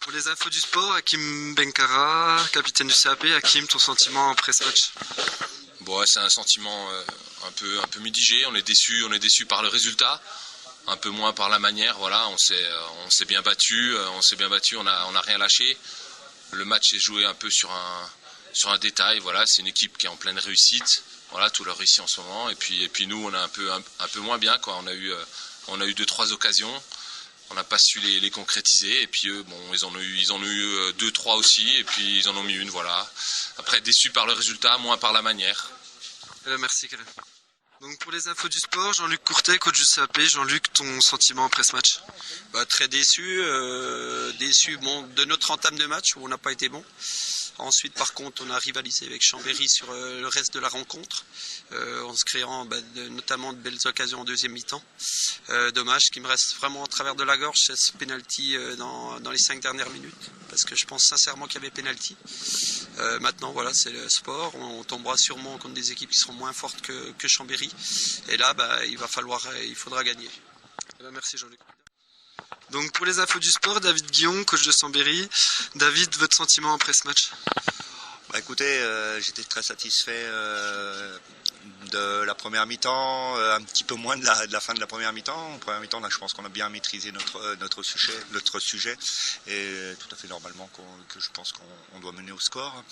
Pour les infos du sport, Hakim Benkara, capitaine du CAP. Hakim, ton sentiment après ce match? Bon, ouais, c'est un sentiment un peu mitigé. On est déçu par le résultat, un peu moins par la manière. Voilà, on s'est bien battu, on a rien lâché. Le match est joué un peu sur un détail. Voilà, c'est une équipe qui est en pleine réussite. Voilà, tout leur réussit en ce moment. Et puis nous, on est un peu moins bien, quoi. On a eu 2-3 occasions. On n'a pas su les concrétiser, et puis eux, bon, ils en ont eu 2-3 aussi, et puis ils en ont mis une, voilà. Après, déçus par le résultat, moins par la manière. Merci, Caleb. Donc pour les infos du sport, Jean-Luc Courtet, coach du CAP. Jean-Luc, ton sentiment après ce match? Très déçu, bon, de notre entame de match où on n'a pas été bon. Ensuite, par contre, on a rivalisé avec Chambéry sur le reste de la rencontre, en se créant notamment de belles occasions en deuxième mi-temps. Dommage, ce qui me reste vraiment à travers de la gorge, c'est ce penalty dans les 5 dernières minutes, parce que je pense sincèrement qu'il y avait penalty. Maintenant, voilà, c'est le sport. On tombera sûrement contre des équipes qui seront moins fortes que Chambéry. Et là, il faudra gagner. Merci, Jean-Luc. Donc pour les infos du sport, David Guillon, coach de Chambéry. David, votre sentiment après ce match? Écoutez, j'étais très satisfait de la première mi-temps, un petit peu moins de la fin de la première mi-temps. En première mi-temps, là, je pense qu'on a bien maîtrisé notre sujet, et tout à fait normalement que je pense qu'on doit mener au score.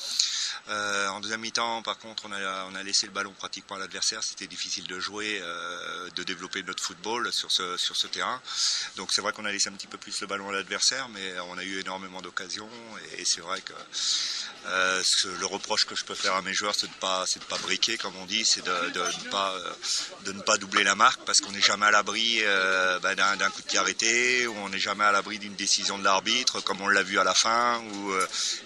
En deuxième mi-temps, par contre, on a laissé le ballon pratiquement à l'adversaire. C'était difficile de jouer, de développer notre football sur ce terrain. Donc c'est vrai qu'on a laissé un petit peu plus le ballon à l'adversaire, mais on a eu énormément d'occasions, et c'est vrai que le reproche que je peux faire à mes joueurs, c'est de pas briquer, comme on dit, c'est de ne pas doubler la marque, parce qu'on n'est jamais à l'abri d'un coup de pied arrêté, ou on n'est jamais à l'abri d'une décision de l'arbitre, comme on l'a vu à la fin, où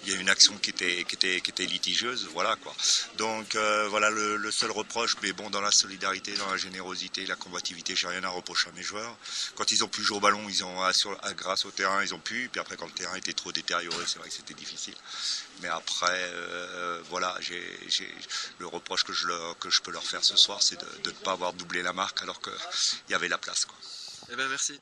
il y a une action qui était litigieuse, voilà quoi. Donc voilà le seul reproche, mais bon, dans la solidarité, dans la générosité, la combativité, j'ai rien à reprocher à mes joueurs. Quand ils ont pu jouer au ballon, grâce au terrain, ils ont pu. Puis après, quand le terrain était trop détérioré, c'est vrai que c'était difficile. Mais après, voilà, le reproche que je peux leur faire ce soir, c'est de ne pas avoir doublé la marque alors qu'il y avait la place, quoi. Merci.